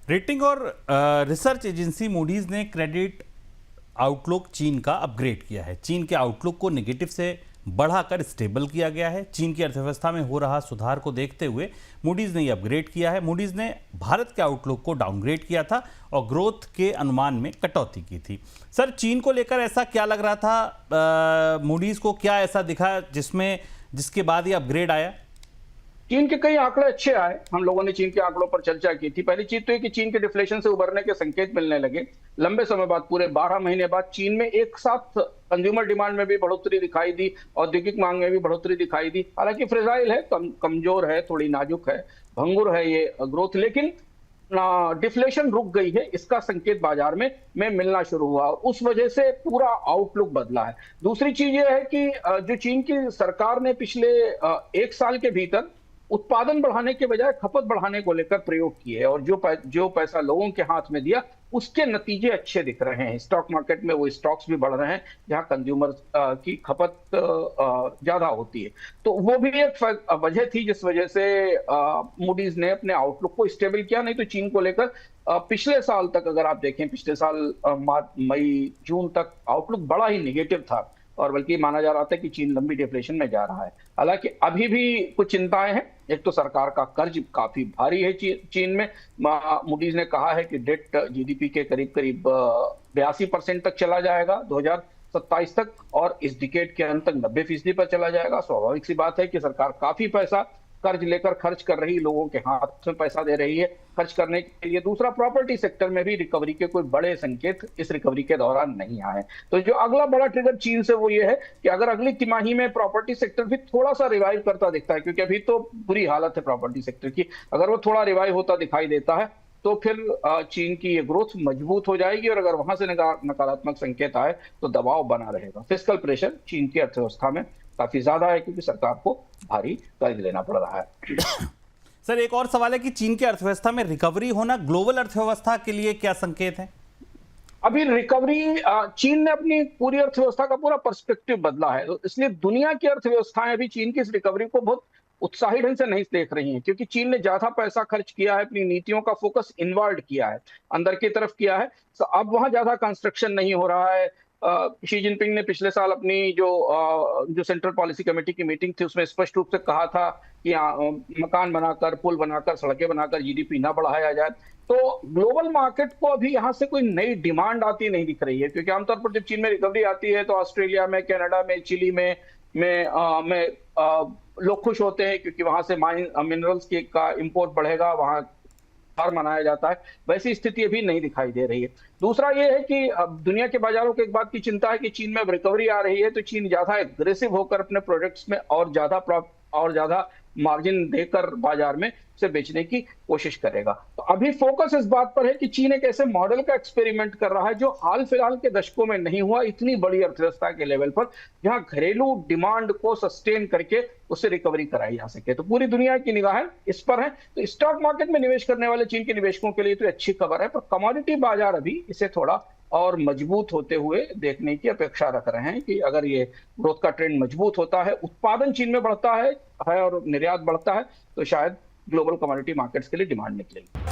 Rating और research agency Moody's ने credit outlook चीन का अपग्रेड किया है। चीन के आउटलुक को नेगेटिव से बढ़ाकर स्टेबल किया गया है। चीन की अर्थव्यवस्था में हो रहा सुधार को देखते हुए मूडीज ने यह अपग्रेड किया है। मूडीज ने भारत के आउटलुक को डाउनग्रेड किया था और ग्रोथ के अनुमान में कटौती की थी। सर, चीन को लेकर ऐसा क्या लग रहा था? मूडीज को क्या ऐसा दिखा जिसके बाद ये अपग्रेड आया? चीन के कई आंकड़े अच्छे आए। हम लोगों ने चीन के आंकड़ों पर चर्चा की थी। पहली चीज तो ये कि चीन के डिफ्लेशन से उबरने के संकेत मिलने लगे। लंबे समय बाद, पूरे 12 महीने बाद, चीन में एक साथ कंज्यूमर डिमांड में भी बढ़ोतरी दिखाई दी, औद्योगिक मांग में भी बढ़ोतरी दिखाई दी। हालांकि फ्रेजाइल है, कमजोर है, थोड़ी नाजुक है, भंगुर है ये ग्रोथ, लेकिन डिफ्लेशन रुक गई है, इसका संकेत बाजार में मिलना शुरू हुआ और उस वजह से पूरा आउटलुक बदला है। दूसरी चीज ये है कि जो चीन की सरकार ने पिछले एक साल के भीतर उत्पादन बढ़ाने के बजाय खपत बढ़ाने को लेकर प्रयोग किए और जो पैसा लोगों के हाथ में दिया, उसके नतीजे अच्छे दिख रहे हैं। स्टॉक मार्केट में वो स्टॉक्स भी बढ़ रहे हैं जहां कंज्यूमर की खपत ज्यादा होती है। तो वो भी एक वजह थी जिस वजह से मूडीज ने अपने आउटलुक को स्टेबल किया। नहीं तो चीन को लेकर पिछले साल तक अगर आप देखें, पिछले साल मई जून तक आउटलुक बड़ा ही निगेटिव था और बल्कि माना जा रहा था कि चीन लंबी डिफ्लेशन में जा रहा है। हालांकि अभी भी कुछ चिंताएं हैं। एक तो सरकार का कर्ज काफी भारी है चीन में। मूडीज ने कहा है कि डेट जीडीपी के करीब करीब 82% तक चला जाएगा 2027 तक और इस डिकेड के अंत तक 90% पर चला जाएगा। स्वाभाविक सी बात है कि सरकार काफी पैसा कर्ज लेकर खर्च कर रही, लोगों के हाथ में पैसा दे रही है खर्च करने के लिए। दूसरा, प्रॉपर्टी सेक्टर में भी रिकवरी के कोई बड़े संकेत इस रिकवरी के दौरान नहीं आए। तो जो अगला बड़ा ट्रिगर चीन से वो ये है कि अगर अगली तिमाही में प्रॉपर्टी सेक्टर भी थोड़ा सा रिवाइव करता दिखता है, क्योंकि अभी तो बुरी हालत है प्रॉपर्टी सेक्टर की, अगर वो थोड़ा रिवाइव होता दिखाई देता है तो फिर चीन की ये ग्रोथ मजबूत हो जाएगी और अगर वहां से नकारात्मक संकेत आए तो दबाव बना रहेगा। फिस्कल प्रेशर चीन की अर्थव्यवस्था में काफी ज्यादा है क्योंकि सरकार को भारी कर्ज लेना पड़ रहा है। सर, एक और सवाल है कि चीन की अर्थव्यवस्था में रिकवरी होना ग्लोबल अर्थव्यवस्था के लिए क्या संकेत है? अभी रिकवरी, चीन ने अपनी पूरी अर्थव्यवस्था का पूरा पर्सपेक्टिव बदला है, तो इसलिए दुनिया की अर्थव्यवस्थाएं भी चीन की इस रिकवरी को बहुत उत्साही ढंग से नहीं देख रही हैं, क्योंकि चीन ने ज्यादा पैसा खर्च किया है, अपनी नीतियों का फोकस इनवर्ड किया है, अंदर की तरफ किया है। तो अब वहां ज्यादा कंस्ट्रक्शन नहीं हो रहा है। शी जिनपिंग ने पिछले साल अपनी जो सेंट्रल पॉलिसी कमेटी की मीटिंग थी उसमें स्पष्ट रूप से कहा था कि मकान बनाकर, पुल बनाकर, सड़कें बनाकर जीडीपी ना बढ़ाया जाए। तो ग्लोबल मार्केट को अभी यहाँ से कोई नई डिमांड आती नहीं दिख रही है, क्योंकि आमतौर पर जब चीन में रिकवरी आती है तो ऑस्ट्रेलिया में, कनाडा में, चिली में लोग खुश होते हैं क्योंकि वहां से मिनरल्स का इंपोर्ट बढ़ेगा, वहां त्योहार मनाया जाता है। वैसी स्थिति अभी नहीं दिखाई दे रही है। दूसरा ये है कि अब दुनिया के बाजारों को एक बात की चिंता है कि चीन में रिकवरी आ रही है तो चीन ज्यादा एग्रेसिव होकर अपने प्रोडक्ट्स में और ज्यादा मार्जिन देकर बाजार में से बेचने की कोशिश करेगा। तो अभी फोकस इस बात पर है कि चीन एक ऐसे मॉडल का एक्सपेरिमेंट कर रहा है जो हाल फिलहाल के दशकों में नहीं हुआ इतनी बड़ी अर्थव्यवस्था के लेवल पर, जहां घरेलू डिमांड को सस्टेन करके उससे रिकवरी कराई जा सके। तो पूरी दुनिया की निगाहें इस पर है। तो स्टॉक मार्केट में निवेश करने वाले चीन के निवेशकों के लिए तो अच्छी खबर है, पर कमोडिटी बाजार अभी इसे थोड़ा और मजबूत होते हुए देखने की अपेक्षा रख रहे हैं कि अगर ये ग्रोथ का ट्रेंड मजबूत होता है, उत्पादन चीन में बढ़ता है और निर्यात बढ़ता है, तो शायद ग्लोबल कमोडिटी मार्केट्स के लिए डिमांड निकलेगी।